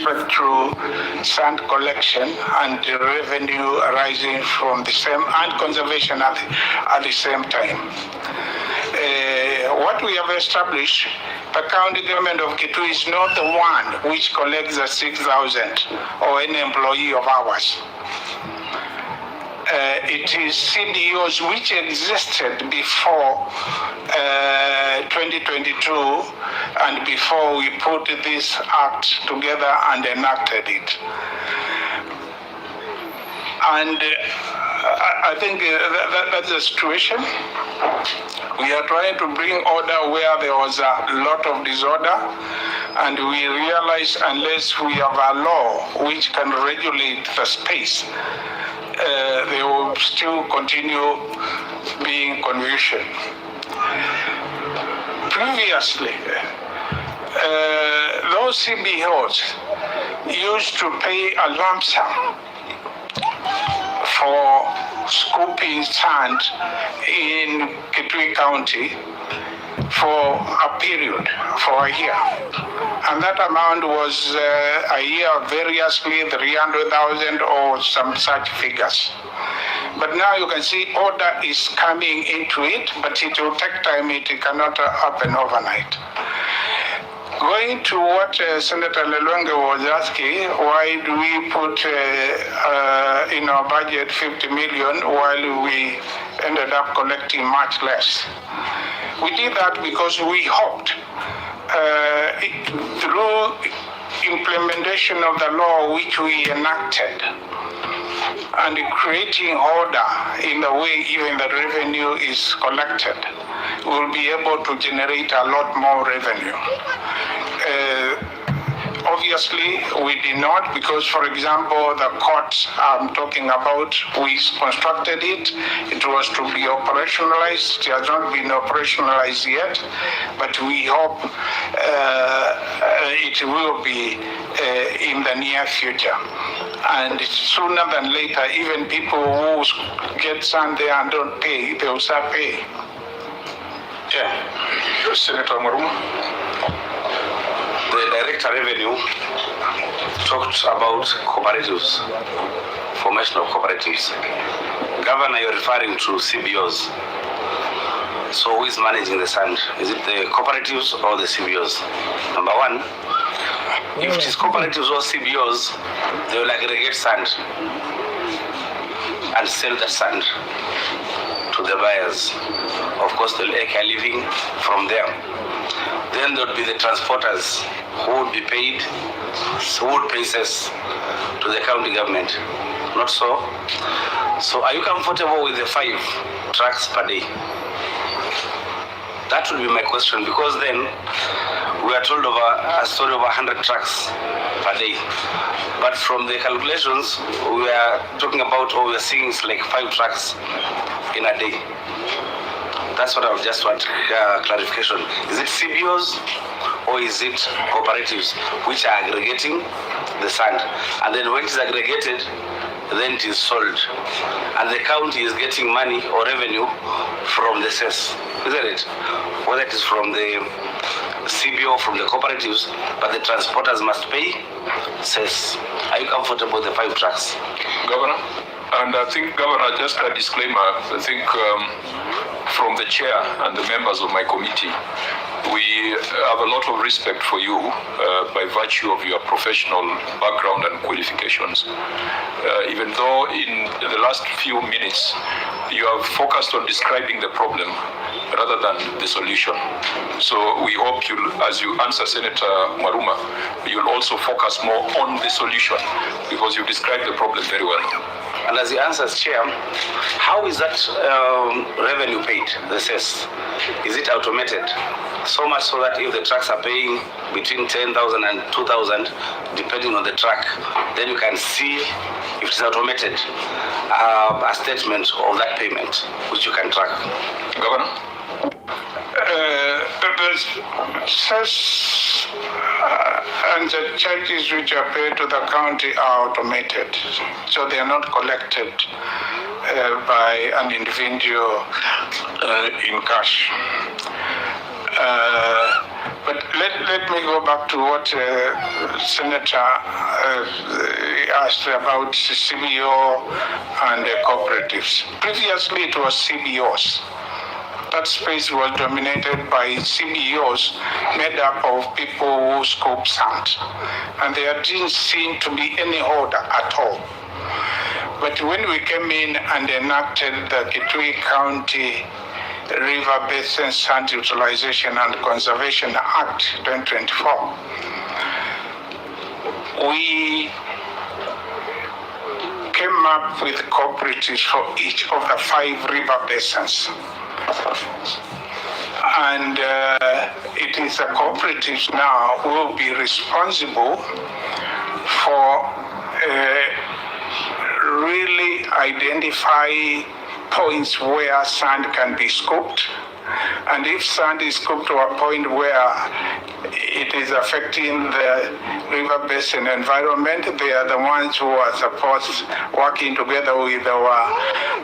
respect to sand collection and the revenue arising from the same, and conservation at the same time. What we have established, the county government of Kitui is not the one which collects the 6,000 or any employee of ours. It is CDOs which existed before 2022 and before we put this act together and enacted it. And I think that's the situation. We are trying to bring order where there was a lot of disorder, and we realize unless we have a law which can regulate the space, there will still continue being confusion. Previously, those CBOs used to pay a lump sum for scooping sand in Kitui County for a period, for a year. And that amount was a year variously 300,000 or some such figures. But now you can see order is coming into it, but it will take time. It cannot happen overnight. Going to what Senator Lelwenge was asking, why do we put in our budget 50 million while we ended up collecting much less? We did that because we hoped through implementation of the law which we enacted and creating order in the way even the revenue is collected, we'll be able to generate a lot more revenue. Obviously, we did not, because, for example, the court I'm talking about, we constructed it. It was to be operationalized. It has not been operationalized yet, but we hope it will be in the near future. And sooner than later, even people who get sand there and don't pay, they will start paying. Yeah, Senator Malombe. The Director Revenue talked about cooperatives, formation of cooperatives. Governor, you're referring to CBOs. So who is managing the sand? Is it the cooperatives or the CBOs? Number one, if it is cooperatives or CBOs, they will aggregate sand and sell the sand to the buyers. Of course, they'll make a living from them. Then there would be the transporters who would be paid, who would pay cess to the county government. Not so? So are you comfortable with the 5 trucks per day? That would be my question, because then we are told of a story of 100 trucks per day. But from the calculations, we are talking about, or we are seeing it's like 5 trucks in a day. That's what I just want clarification. Is it CBOs or is it cooperatives which are aggregating the sand? And then when it is aggregated, then it is sold. And the county is getting money or revenue from the cess, isn't it? Whether it is from the CBO, from the cooperatives, but the transporters must pay cess. Are you comfortable with the 5 trucks? Governor? And I think, Governor, just a disclaimer, I think from the chair and the members of my committee, we have a lot of respect for you by virtue of your professional background and qualifications. Even though in the last few minutes, you have focused on describing the problem rather than the solution. So we hope as you answer Senator Maruma, you'll also focus more on the solution, because you described the problem very well. And as he answers, Chair, how is that revenue paid, the cess? Is it automated? So much so that if the trucks are paying between 10,000 and 2,000, depending on the truck, then you can see if it's automated, a statement of that payment, which you can track. Governor? The cess and the charges which are paid to the county are automated, so they are not collected by an individual in cash. But let me go back to what Senator asked about CBO and cooperatives. Previously, it was CBOs. That space was dominated by CBOs made up of people who scoop sand. And there didn't seem to be any order at all. But when we came in and enacted the Kitui County River Basin Sand Utilization and Conservation Act 2024, we came up with cooperatives for each of the 5 river basins. And it is the cooperatives now who will be responsible for really identify points where sand can be scooped. And if sand is scooped to a point where it is affecting the river basin environment, they are the ones who are supposed, working together with our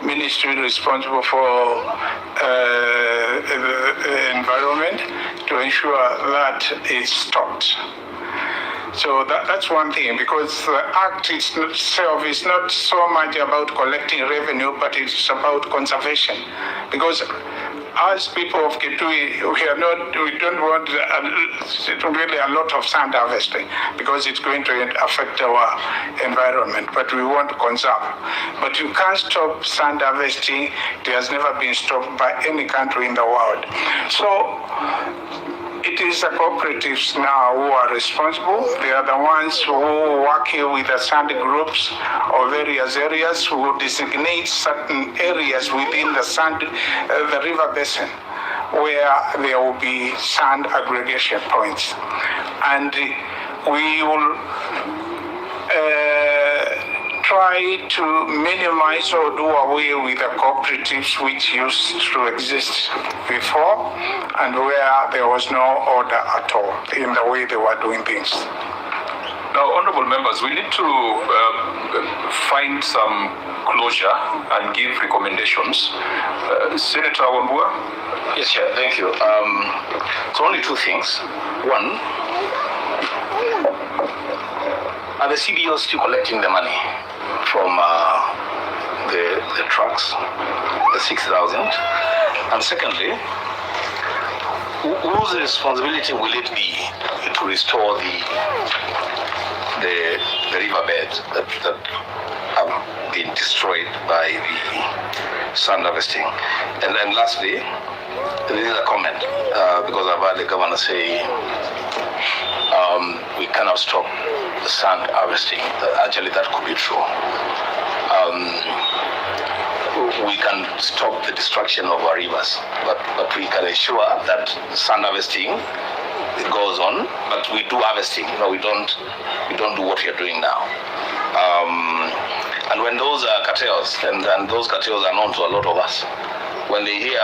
ministry responsible for the environment, to ensure that it's stopped. So that's one thing, because the Act itself is not so much about collecting revenue, but it's about conservation. Because as people of Kitui, we don't want really a lot of sand harvesting, because it's going to affect our environment, but we want to conserve. But you can't stop sand harvesting. It has never been stopped by any country in the world. So it is the cooperatives now who are responsible. They are the ones who are working with the sand groups of various areas, who designate certain areas within the river basin where there will be sand aggregation points. And we will try to minimize or do away with the cooperatives which used to exist before and where there was no order at all in the way they were doing things. Now, honorable members, we need to find some closure and give recommendations. Senator Wambua? Yes, Chair, thank you. So only 2 things. One, are the CBOs still collecting the money from the trucks, the 6,000? And secondly, whose responsibility will it be to restore the riverbeds that have been destroyed by the sand harvesting? And then lastly, this is a comment, because I've heard the governor say we cannot stop the sand harvesting. Actually, that could be true. We can stop the destruction of our rivers, but we can ensure that sand harvesting goes on. But we do harvesting. We don't do what we are doing now. And when those are cartels, and those cartels are known to a lot of us, when they hear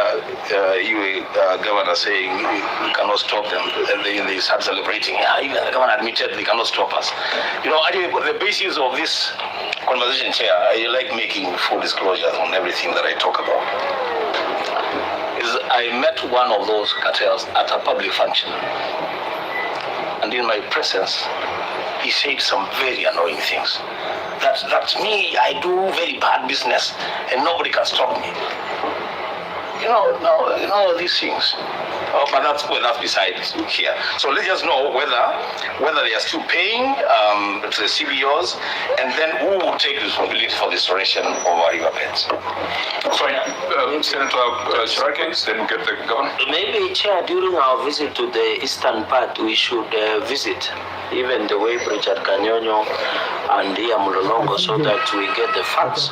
you, governor, saying we cannot stop them, and they start celebrating. Yeah, even the governor admitted they cannot stop us. Actually, the basis of this conversation, Chair, I like making full disclosures on everything that I talk about. I met one of those cartels at a public function, and in my presence, he said some very annoying things. That me, I do very bad business, and nobody can stop me. These things. But that's beside here. So let's just know whether they are still paying to the CBOs, and then who will take responsibility for the restoration of our riverbeds. Fine. Senator Shiraki, then get the governor. Maybe, Chair, during our visit to the eastern part, we should visit even the way Bridge at Kanyonyo and here Mulolongo, so that we get the facts.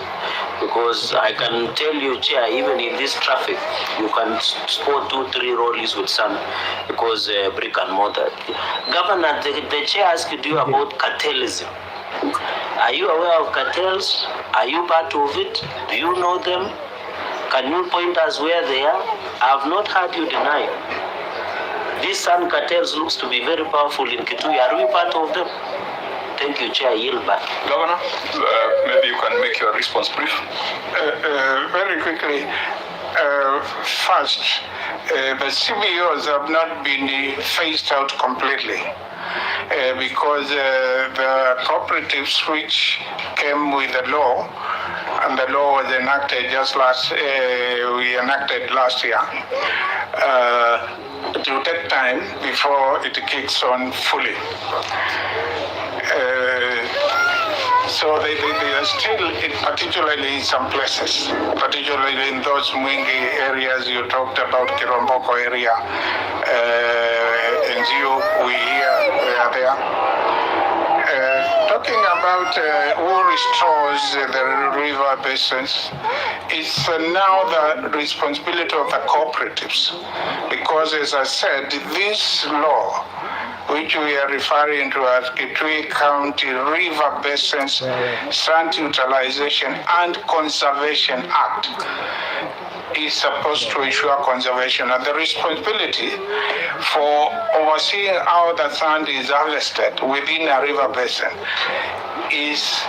Because I can tell you, Chair, even in this traffic, you can spot 2-3 lorries with sand, because brick and mortar. Governor, the Chair asked you about cartelism. Are you aware of cartels? Are you part of it? Do you know them? Can you point us where they are? I have not heard you deny. These sand cartels looks to be very powerful in Kitui. Are we part of them? Thank you, Chair. Yield back. Governor, maybe you can make your response brief. Very quickly, First, the CBOs have not been phased out completely because the cooperatives which came with the law, and the law was enacted we enacted last year. It will take time before it kicks on fully. So they are still, particularly in some places, particularly in those Mwingi areas you talked about, Kiromboko area, NGO, we are there. Talking about who restores the river basins, it's now the responsibility of the cooperatives, because as I said, this law, which we are referring to as Kitui County River Basins Sand Utilization and Conservation Act, is supposed to ensure conservation, and the responsibility for overseeing how the sand is harvested within a river basin is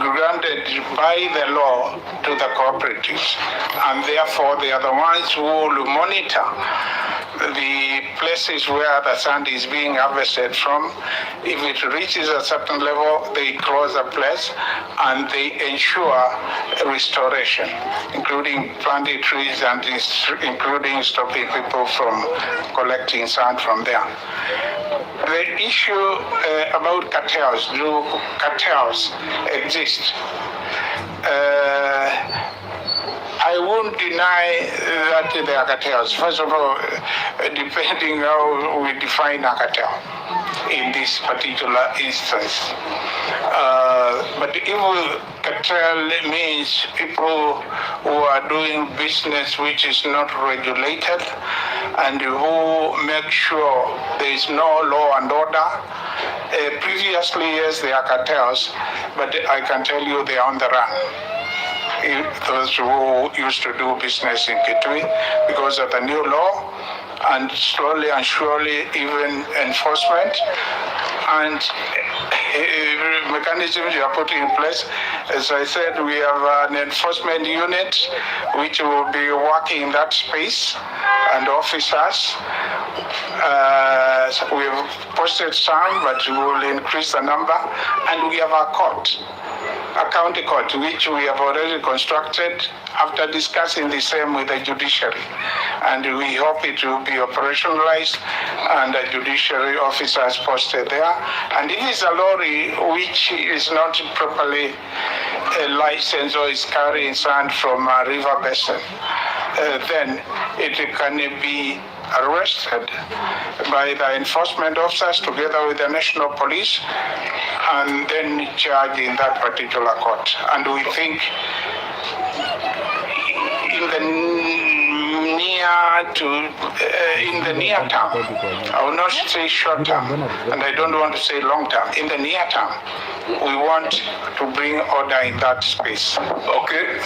granted by the law to the cooperatives, and therefore they are the ones who will monitor the places where the sand is being harvested from. If it reaches a certain level, they close the place and they ensure restoration, including planting trees and including stopping people from collecting sand from there. The issue about cartels, do cartels exist? I won't deny that there are cartels. First of all, depending how we define a cartel in this particular instance. But if cartel means people who are doing business which is not regulated and who make sure there is no law and order. Previously, yes, there are cartels, but I can tell you they are on the run. Those who used to do business in Kitui because of the new law, and slowly and surely even enforcement and mechanisms you are putting in place. As I said, we have an enforcement unit which will be working in that space, and officers. We've posted some, but we will increase the number, and we have a court. A county court, which we have already constructed after discussing the same with the judiciary. And we hope it will be operationalized and the judiciary officers posted there. And if it's a lorry which is not properly licensed or is carrying sand from a river basin, then it can be arrested by the enforcement officers together with the national police and then charged in that particular court. And we think in the near term, I will not say short term, and I don't want to say long term. In the near term, we want to bring order in that space. Okay,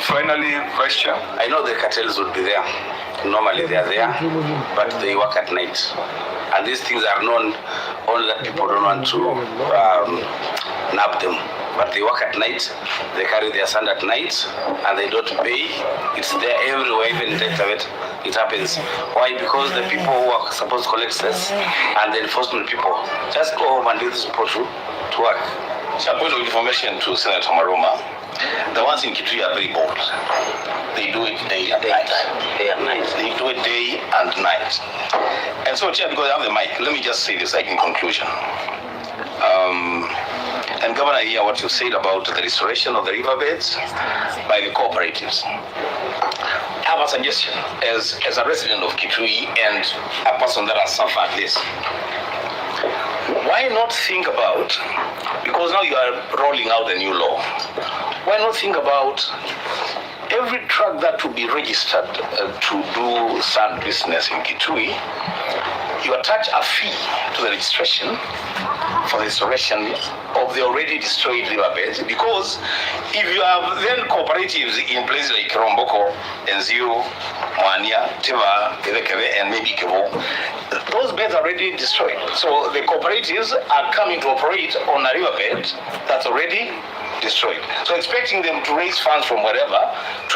finally, Vice Chair. I know the cartels would be there. Normally they are there, but they work at night. And these things are known, only that people don't want to nab them. But they work at night, they carry their sand at night, and they don't pay. It's there everywhere, even in Tetavet, it happens. Why? Because the people who are supposed to collect cess and the enforcement people just go home and leave this people to work. So a point of information to Senator Maroma. The ones in Kitui are very bold. They do it day and night. Day and night. They do it day and night. And so, Chair, because I have the mic, let me just say this like in conclusion. And Governor, here what you said about the restoration of the riverbeds by the cooperatives. I have a suggestion as a resident of Kitui and a person that has suffered this. Why not think about, because now you are rolling out a new law, why not think about every truck that will be registered to do sand business in Kitui, you attach a fee to the registration for the restoration of the already destroyed riverbeds, because if you have then cooperatives in places like Romboko, Enzio, Mwania, Tiva, and maybe Kevo, those beds are already destroyed. So the cooperatives are coming to operate on a riverbed that's already destroyed. So expecting them to raise funds from wherever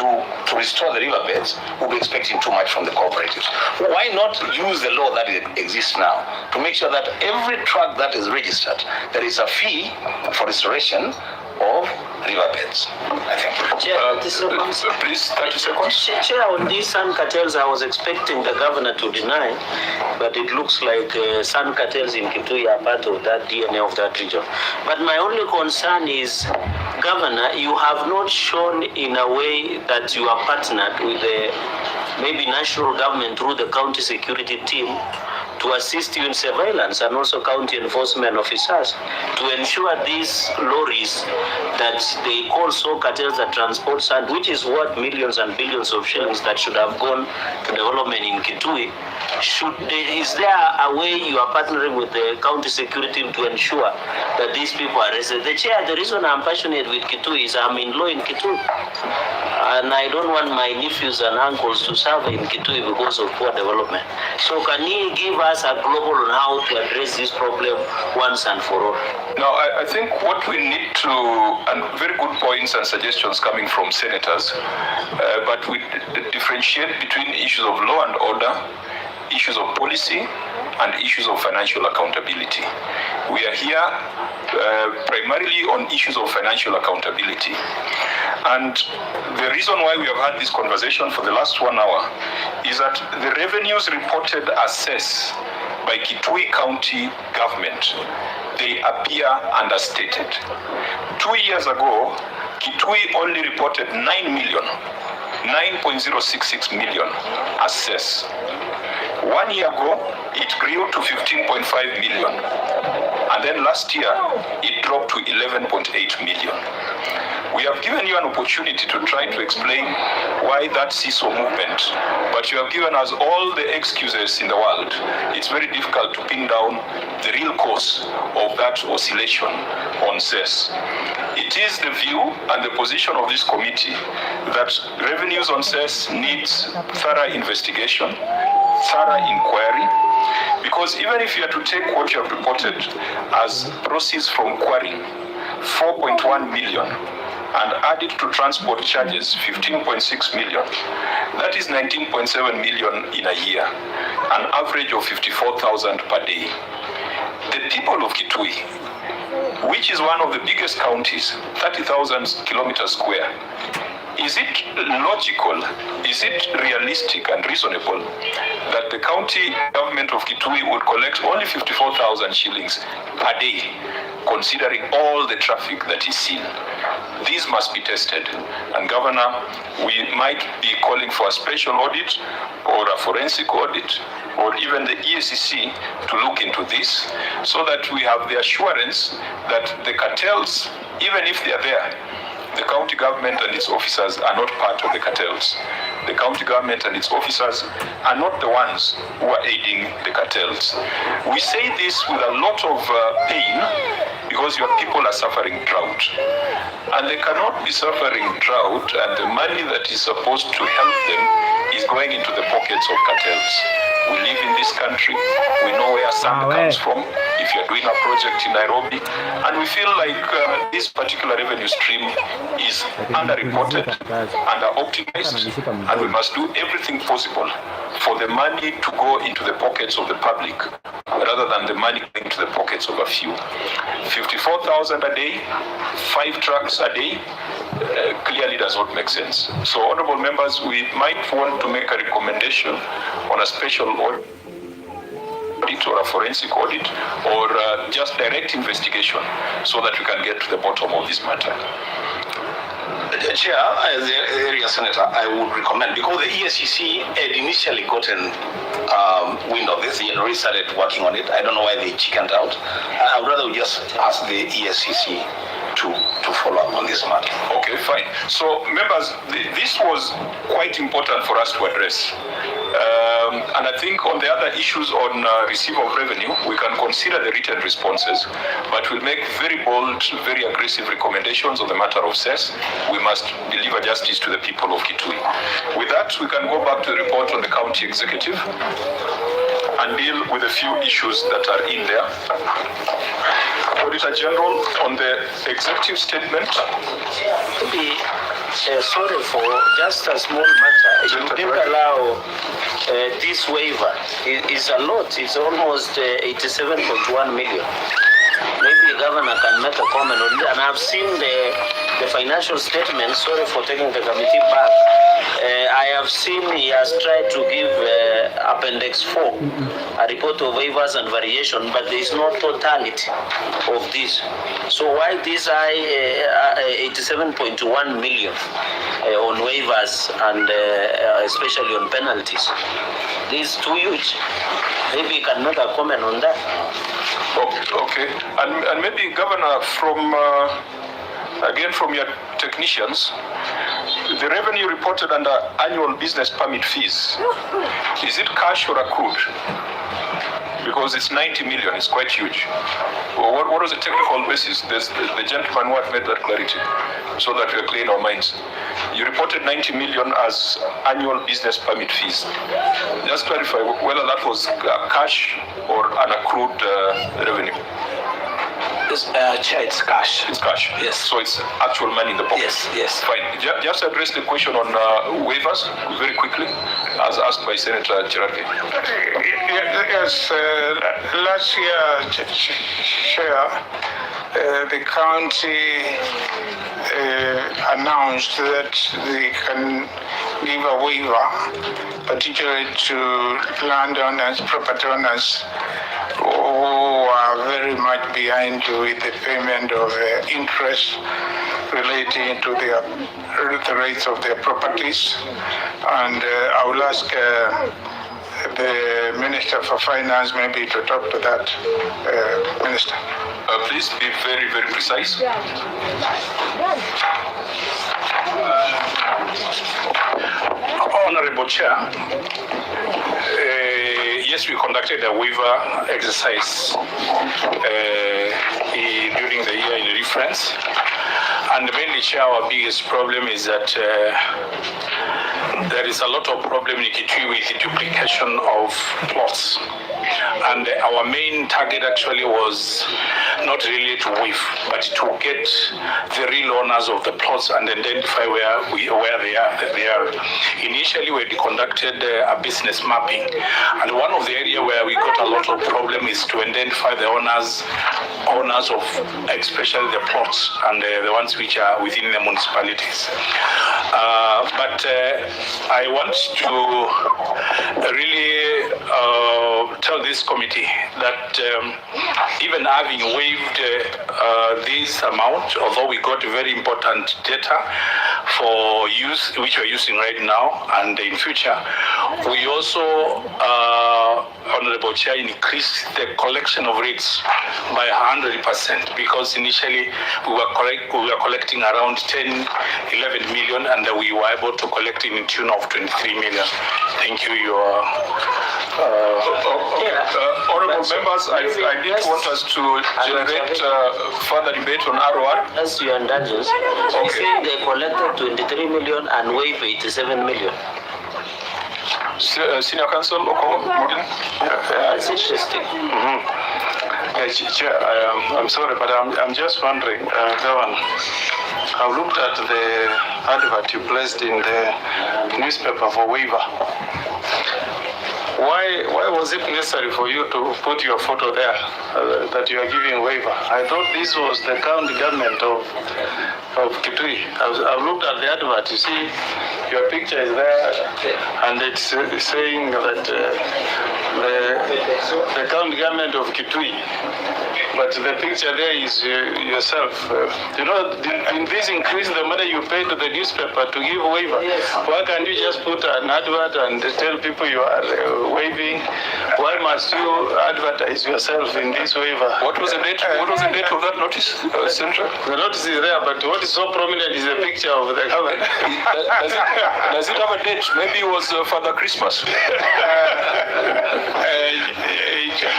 to restore the riverbeds would be expecting too much from the cooperatives. Why not use the law that exists now to make sure that every truck that is registered, there is a fee for restoration of riverbeds? I think. Chair, 30 seconds. Please, 30 seconds. Chair, on these sun cartels, I was expecting the governor to deny, but it looks like sun cartels in Kitui are part of that DNA of that region. But my only concern is, Governor, you have not shown in a way that you are partnered with the maybe national government through the county security team to assist you in surveillance and also county enforcement officers to ensure these lorries that they call so cartels that transport sand, which is worth millions and billions of shillings that should have gone to development in Kitui. Is there a way you are partnering with the county security team to ensure that these people are arrested? The chair, the reason I'm passionate with Kitui is I'm in law in Kitui. And I don't want my nephews and uncles to suffer in Kitui because of poor development. So can he give us a global on how to address this problem once and for all? Now, I think what we need to, and very good points and suggestions coming from senators, but we differentiate between issues of law and order, issues of policy, and issues of financial accountability. We are here primarily on issues of financial accountability. And the reason why we have had this conversation for the last 1 hour is that the revenues reported as cess by Kitui County government, they appear understated. 2 years ago, Kitui only reported 9.066 million as cess. 1 year ago, it grew to 15.5 million. And then last year, it dropped to 11.8 million. We have given you an opportunity to try to explain why that seesaw movement, but you have given us all the excuses in the world. It's very difficult to pin down the real cause of that oscillation on cess. It is the view and the position of this committee that revenues on cess needs thorough investigation, thorough inquiry, because even if you are to take what you have reported as proceeds from quarrying, 4.1 million, and add it to transport charges, 15.6 million, that is 19.7 million in a year, an average of 54,000 per day. The people of Kitui, which is one of the biggest counties, 30,000 kilometers square, is it logical, is it realistic and reasonable that the county government of Kitui would collect only 54,000 shillings per day, considering all the traffic that is seen? These must be tested. And Governor, we might be calling for a special audit or a forensic audit or even the EACC to look into this so that we have the assurance that the cartels, even if they are there, the county government and its officers are not part of the cartels. The county government and its officers are not the ones who are aiding the cartels. We say this with a lot of pain because your people are suffering drought. And they cannot be suffering drought and the money that is supposed to help them is going into the pockets of cartels. We live in this country. We know where sand comes from. If you're doing a project in Nairobi, and we feel like this particular revenue stream is underreported, under-optimized, and we must do everything possible for the money to go into the pockets of the public rather than the money going into the pockets of a few. 54,000 a day, 5 trucks a day, clearly does not make sense. So, honorable members, we might want to make a recommendation on a special audit or a forensic audit or just direct investigation so that we can get to the bottom of this matter. Chair, as the area senator, I would recommend, because the EACC had initially gotten wind of this, they had already started working on it. I don't know why they chickened out. I would rather just ask the EACC to follow up on this matter. Okay, fine. So, members, this was quite important for us to address. And I think on the other issues on receipt of revenue, we can consider the written responses, but we'll make very bold, very aggressive recommendations on the matter of cess. We must deliver justice to the people of Kitui. With that, we can go back to the report on the county executive. and deal with a few issues that are in there. Auditor General, on the executive statement. Sorry for just a small matter. You didn't allow this waiver. It's a lot. It's almost 87.1 million. Maybe the governor can make a comment on that. And I've seen the financial statement. Sorry for taking the committee back. I have seen he has tried to give Appendix 4, a report of waivers and variation, but there is no totality of this. So why this 87.1 million on waivers and especially on penalties? This is too huge. Maybe you can make a comment on that. Okay. And maybe, Governor, from again from your technicians, the revenue reported under annual business permit fees, is it cash or accrued? Because it's 90 million, it's quite huge. What was the technical basis? The gentleman who had made that clarity, so that we are clear in our minds. You reported 90 million as annual business permit fees. Just clarify whether that was cash or an accrued revenue. Chair, it's cash. It's cash. Yes. So it's actual money in the pocket. Yes. Fine. Just address the question on waivers very quickly, as asked by Senator Cherargei. Yes, last year, Chair, the county announced that they can give a waiver, particularly to landowners, property owners who are very much behind with the payment of interest relating to the rates of their properties. And I will ask the Minister for Finance maybe to talk to that, Minister. Please be very, very precise. Honorable Chair, yes, we conducted a waiver exercise during the year in reference. And mainly, Chair, our biggest problem is that there is a lot of problem in Kitui with the duplication of plots. And our main target actually was not really to waive, but to get the real owners of the plots and identify where they are. Initially, we conducted a business mapping, and one of the areas where we got a lot of problem is to identify the owners of especially the plots and the ones which are within the municipalities. But I want to really tell this committee that even having waived this amount, although we got very important data for use, which we're using right now and in future, we also, Honorable Chair, increased the collection of rates by 100%, because initially we were collecting around 10, 11 million, and we were able to collect in tune of 23 million. Thank you. Honorable members, I didn't want us to generate further debate on ROR. As your indulgence, you say they collected 23 million and waived 87 million. Senior Counsel Okongo. That's interesting. Chair, I'm sorry, but I'm just wondering, Governor, I've looked at the advert you placed in the newspaper for waiver. Why was it necessary for you to put your photo there that you are giving waiver? I thought this was the county government of Kitui. I've looked at the advert. You see, your picture is there, and it's saying that the county government of Kitui. But the picture there is yourself. Didn't this increase the money you pay to the newspaper to give waiver? Why can't you just put an advert and tell people you are waiving? Why must you advertise yourself in this waiver? What was the date? What was the date of that notice, Senator? The notice is there, but what is so prominent is the picture of the government. Does it have a date? Maybe it was Father Christmas.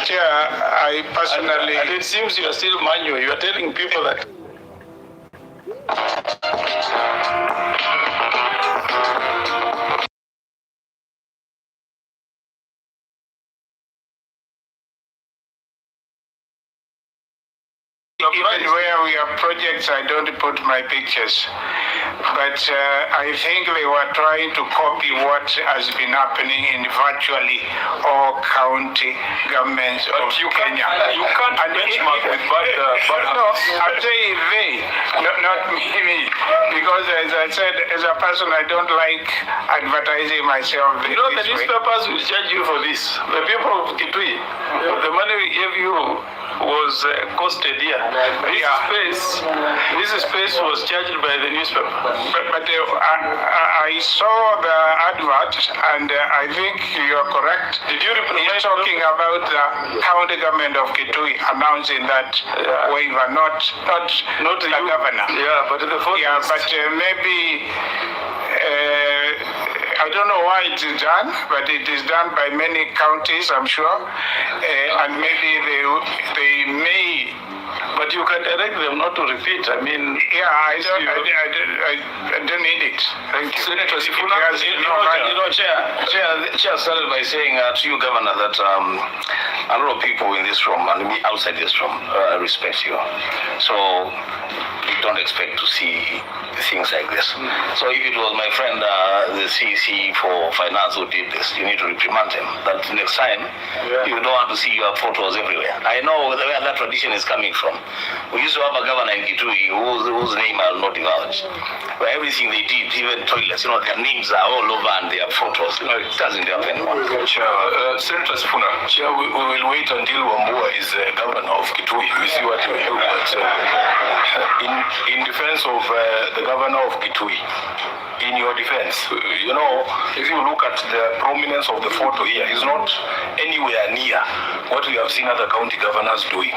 Chair, I personally... And it seems you are still manual. You are telling people that... projects I don't put my pictures. But I think they were trying to copy what has been happening in virtually all county governments of Kenya. You can't benchmark with bad No, I'm saying they, not me. Because as I said, as a person, I don't like advertising myself. You know, the newspapers will charge you for this. The people of Kitui, the money we gave you was costed here. This space was charged by the newspaper. But I saw the advert, and I think you're correct. Did you reply? He's talking about the county government of Kitui announcing that waiver, not the governor. Yeah, but the photo. Yeah, but maybe. I don't know why it is done, but it is done by many counties, I'm sure, and maybe they may. But you can direct them not to repeat. I mean, yeah, I don't need it. Thank you. Senator Sifuna, Chair started by saying to you, Governor, that a lot of people in this room and outside this room respect you. So we don't expect to see things like this. So if it was my friend, the CC for Finance who did this, you need to reprimand him. That next time, you don't want to see your photos everywhere. I know where that tradition is coming from. We used to have a governor in Kitui whose name I will not divulge, where everything they did, even toilets, their names are all over and their photos. It doesn't help anyone. Senator Sifuna. Chair, we will wait until Wambua is governor of Kitui. We see what he will do. But in defense of the governor of Kitui, in your defense, if you look at the prominence of the photo here, it's not anywhere near what we have seen other county governors doing.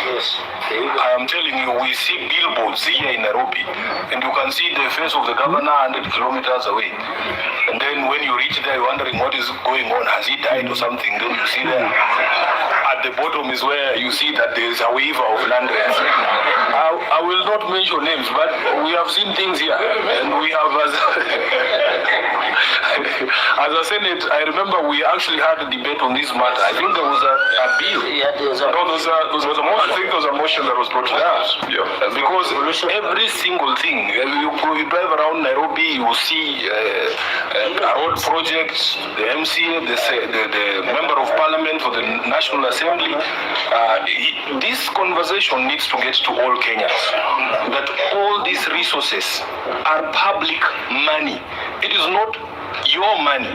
Yes. I am telling you, we see billboards here in Nairobi, and you can see the face of the governor 100 kilometers away. And then when you reach there, you're wondering what is going on. Has he died or something? Then you see there. At the bottom is where you see that there is a waiver of land rents. I will not mention names, but we have seen things here, and we have as a Senate, I remember we actually had a debate on this matter. I think there was a bill. Yeah, there was a motion. I think there was a motion that was brought to us. Yeah. Because every single thing, you drive around Nairobi, you will see a road project, the MCA, the member of parliament for the National Assembly. This conversation needs to get to all Kenyans, that all these resources are public money. It is not your money.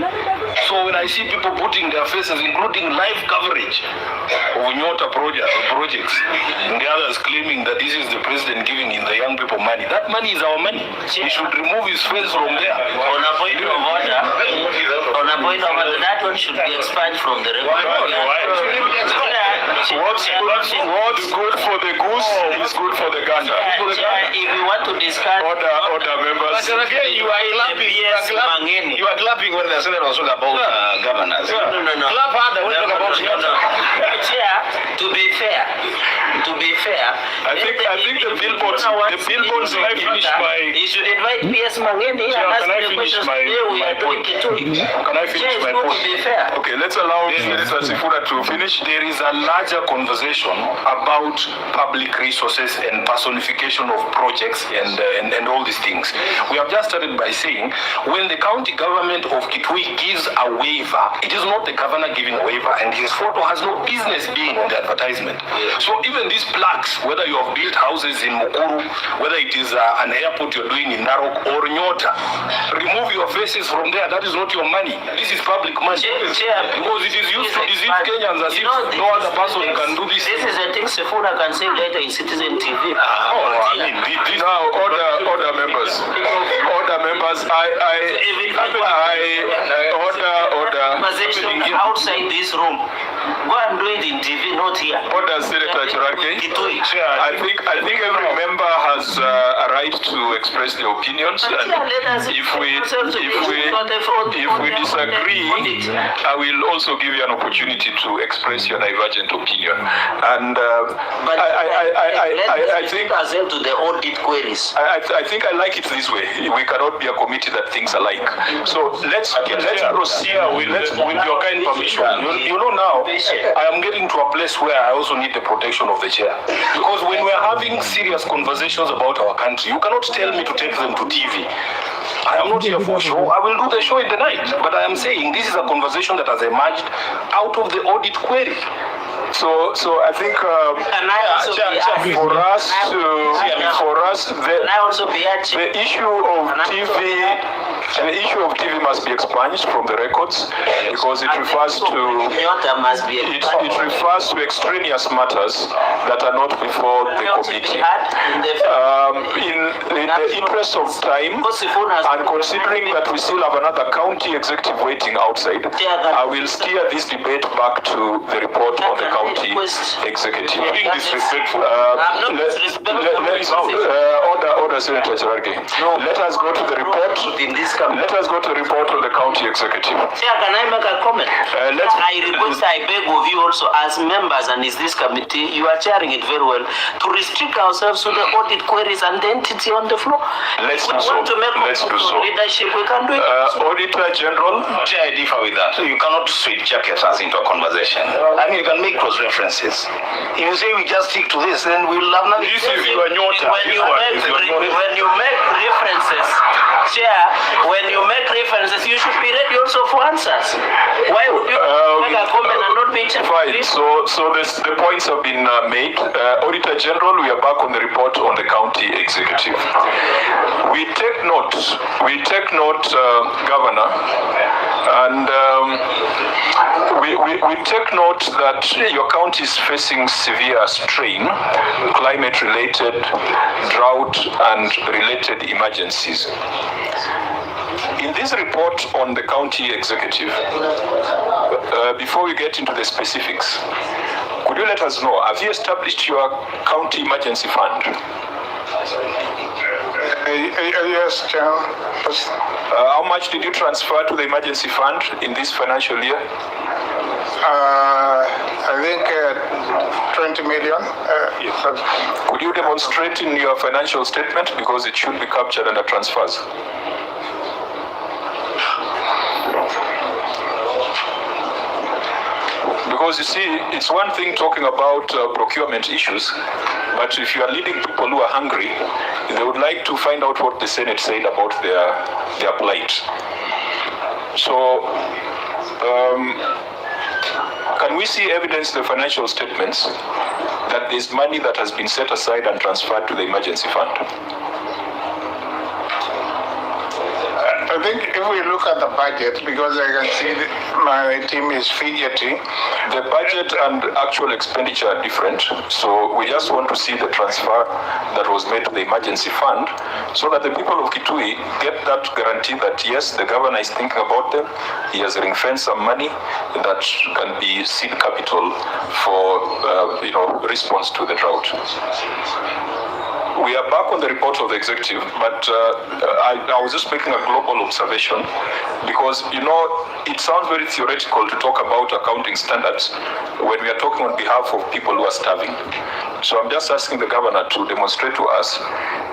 So when I see people putting their faces, including live coverage of Nyota projects, and the others claiming that this is the president giving in the young people money, that money is our money. He should remove his face from there. On a point of order, that one should be expunged from the record. What's good for the goose is good for the gander. If we want to discuss order members. But again, you are clapping when the Senate was talking about governors. No. Clap harder when you talk about Chair, to be fair, I think the billboards. Can I finish my? You should invite PS Mangeni here and ask the questions today we are doing Kitui. Can I finish my point? To be fair. Okay, let's allow Senator Sifuna to finish. There is a larger conversation about public resources and personification of projects and all these things. We have just started by saying when the county government of Kitui gives a waiver, it is not the governor giving a waiver, and his photo has no business being on the advertisement. So even these plaques, whether you have built houses in Mukuru, whether it is an airport you're doing in Narok or Nyota, remove your faces from there. That is not your money. This is public money. Because it is used to deceive Kenyans as if no other person can do this. This is a thing Sifuna can say later in Citizen TV. Order members. Conversation outside this room. Go and do it in TV, not here. Order, Senator Chirake. I think every member has a right right to express their opinions, and if we disagree, I will also give you an opportunity to express your divergent opinion. And I think to the audit queries. I think I like it this way. We cannot be a committee that thinks alike. So let's proceed. With your kind permission, you know now, I am getting to a place where I also need the protection of the chair. Because when we are having serious conversations about our country, you cannot tell me to take them to TV. I am not here for a show. I will do the show in the night. But I am saying this is a conversation that has emerged out of the audit query. So I think for us, the issue of TV must be expunged from the records because it refers to extraneous matters that are not before the committee. In the interest of time and considering that we still have another county executive waiting outside, I will steer this debate back to the report on the county executive. Being disrespectful. Order, Senator Cherargei. Let us go to the report. Let us go to the report on the county executive. Can I make a comment? I beg of you also, as members and is this committee, you are chairing it very well, to restrict ourselves to the audit queries and the entity on the floor. Let's do so. Leadership, we can do it. Auditor General. Chair, I differ with that. You cannot switch jacket us into a conversation. I mean, you can make cross references. If you say we just stick to this, then we'll have nothing. This is your nota. When you make references, Chair, when you make references, you should be ready also for answers. Why would you make a comment and not be checked? Fine. So the points have been made. Auditor General, we are back on the report on the county executive. We take note, Governor, and we take note that your county is facing severe strain, climate-related, drought, and related emergencies. In this report on the county executive, before we get into the specifics, could you let us know, have you established your county emergency fund? Yes, Chair. How much did you transfer to the emergency fund in this financial year? I think 20 million. Could you demonstrate in your financial statement, because it should be captured under transfers? Because you see, it's one thing talking about procurement issues, but if you are leading people who are hungry, they would like to find out what the Senate said about their plight. So, can we see evidence in the financial statements that there's money that has been set aside and transferred to the emergency fund? I think if we look at the budget, because I can see my team is fidgety, the budget and actual expenditure are different. So we just want to see the transfer that was made to the emergency fund so that the people of Kitui get that guarantee that yes, the governor is thinking about them. He has ring-fenced some money that can be seed capital for response to the drought. We are back on the report of the executive, but I was just making a global observation because, it sounds very theoretical to talk about accounting standards when we are talking on behalf of people who are starving. So I'm just asking the governor to demonstrate to us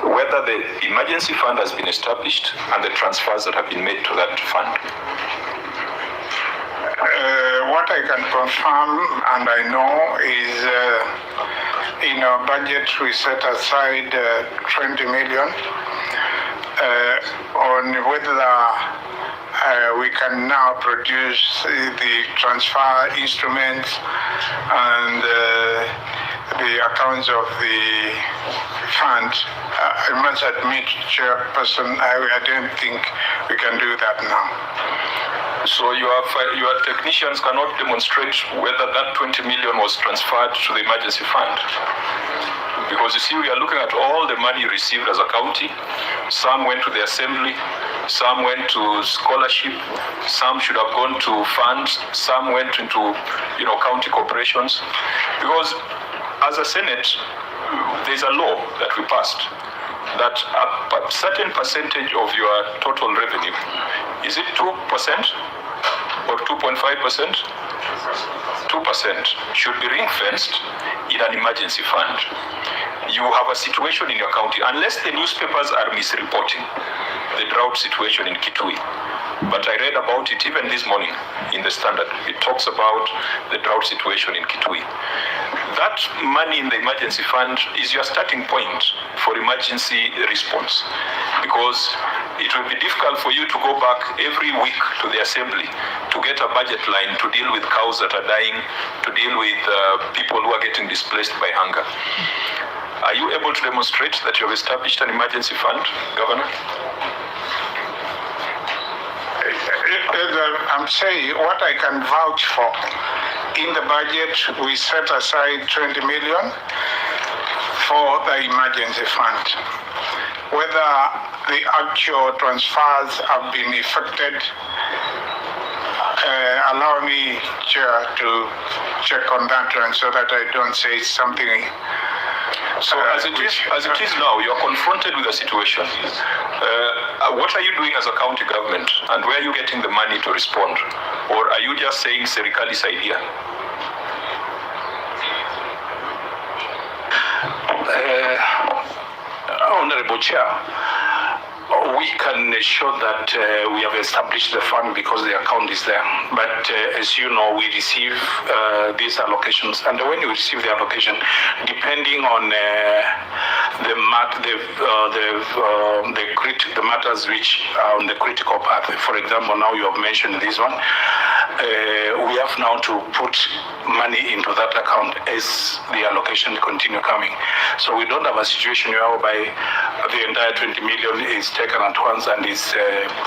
whether the emergency fund has been established and the transfers that have been made to that fund. What I can confirm and I know is in our budget we set aside 20 million on whether we can now produce the transfer instruments and the accounts of the fund. I must admit, Chairperson, I don't think we can do that now. So your technicians cannot demonstrate whether that 20 million was transferred to the emergency fund? Because you see, we are looking at all the money received as a county. Some went to the assembly, some went to scholarship, some should have gone to funds, some went into county corporations. Because as a Senate, there's a law that we passed that a certain percentage of your total revenue, is it 2% or 2.5%? 2% should be ring-fenced in an emergency fund. You have a situation in your county, unless the newspapers are misreporting the drought situation in Kitui. But I read about it even this morning in the Standard. It talks about the drought situation in Kitui. That money in the emergency fund is your starting point for emergency response, because it will be difficult for you to go back every week to the assembly to get a budget line to deal with cows that are dying, to deal with people who are getting displaced by hunger. Are you able to demonstrate that you have established an emergency fund, Governor? I'm saying what I can vouch for. In the budget, we set aside 20 million for the emergency fund. Whether the actual transfers have been effected, allow me, Chair, to check on that one so that I don't say something. So as it is now, you are confronted with a situation. What are you doing as a county government, and where are you getting the money to respond? Or are you just saying Serikali's idea? Honorable Chair, we can show that we have established the fund because the account is there. But as you know, we receive these allocations, and when you receive the allocation, depending on the matters which are on the critical path. For example, now you have mentioned this one. We have now to put money into that account as the allocation continue coming. So we don't have a situation whereby the entire 20 million is taken at once and is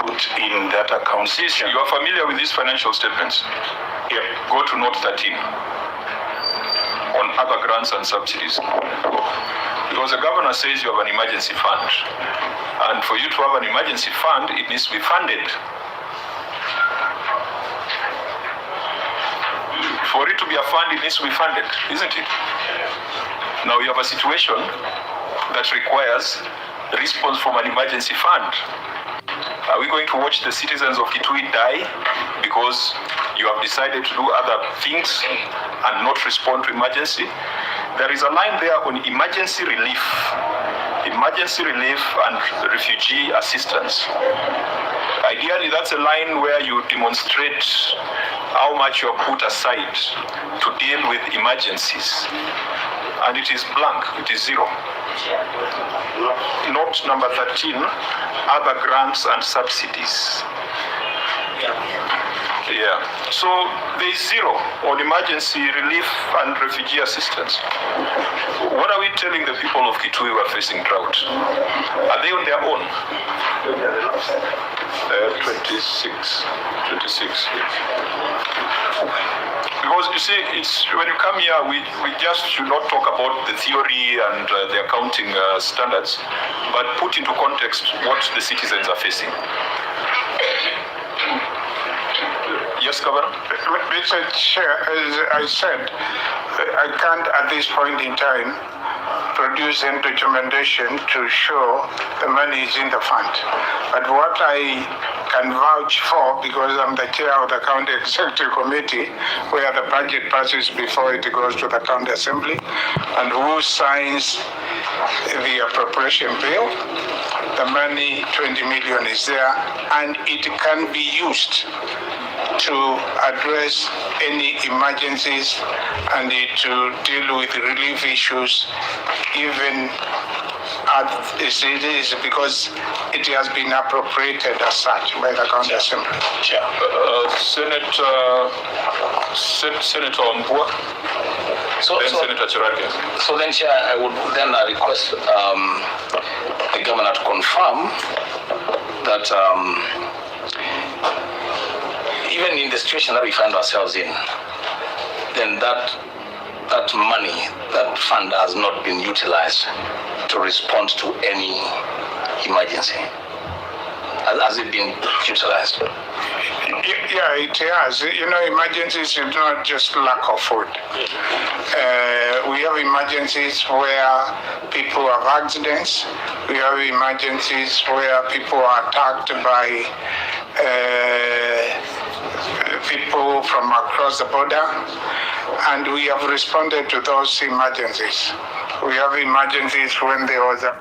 put in that account. Yes, you are familiar with these financial statements? Yeah. Go to note 13 on other grants and subsidies. Because the governor says you have an emergency fund. And for you to have an emergency fund, it needs to be funded. For it to be a fund, it needs to be funded, isn't it? Now you have a situation that requires response from an emergency fund. Are we going to watch the citizens of Kitui die because you have decided to do other things and not respond to emergency? There is a line there on emergency relief and refugee assistance. Ideally, that's a line where you demonstrate how much you have put aside to deal with emergencies. And it is blank, it is zero. Note number 13, other grants and subsidies. Yeah. So there is zero on emergency relief and refugee assistance. What are we telling the people of Kitui who are facing drought? Are they on their own? 26. Because you see, it's when you come here, we just should not talk about the theory and the accounting standards, but put into context what the citizens are facing. Yes, Governor? Mr. Chair, as I said, I can't at this point in time produce any documentation to show the money is in the fund. But what I can vouch for, because I'm the chair of the County Executive Committee, where the budget passes before it goes to the County Assembly, and who signs the appropriation bill, the money, 20 million, is there, and it can be used to address any emergencies and to deal with relief issues, even as it is, because it has been appropriated as such by the County Assembly. Senator Mbua, Senator Chirake. So then, Chair, I would then request the Governor to confirm that even in the situation that we find ourselves in, then that money, that fund has not been utilized to respond to any emergency. Has it been utilized? Yeah, it has. You know, emergencies is not just lack of food. We We have emergencies where people have accidents. We have emergencies where people are attacked by people from across the border, and we have responded to those emergencies. We have emergencies when there was a